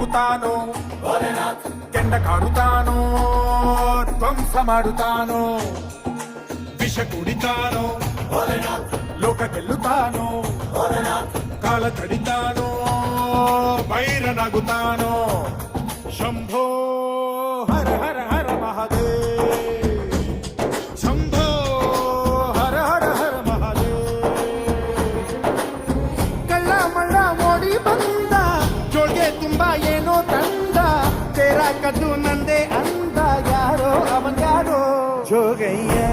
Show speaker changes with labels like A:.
A: ನುಗ್ಗುತ್ತಾನೋ ಕೆಂಡ ಕಾಡುತ್ತಾನೋ ಧ್ವಂಸ ಮಾಡುತ್ತಾನೋ ವಿಷ ಕುಡಿತಾನೋ ಲೋಕ ಗೆಲ್ಲುತ್ತಾನೋ ಕಾಲ ತಡಿತಾನೋ ಬೈರನಾಗುತ್ತಾನೋ ಶಂಭೋ ಹರ ಹರ ಹರ ಮಹಾದೇವ್ ಶಂಭೋ ಹರ ಹರ ಹರ ಮಹಾದೇವ್ ಕಳ್ಳ ಮಳ್ಳ ಓಡಿ ಬಂದ ಜೋಳ್ಗೆ ತುಂಬಾ ಏನೋ ತಂದ ತೇರ ಕದ್ದು ನಂದೆ ಅಂದ ಯಾರೋ ಅವನ್ಯಾರೋ ಜೋಗಯ್ಯ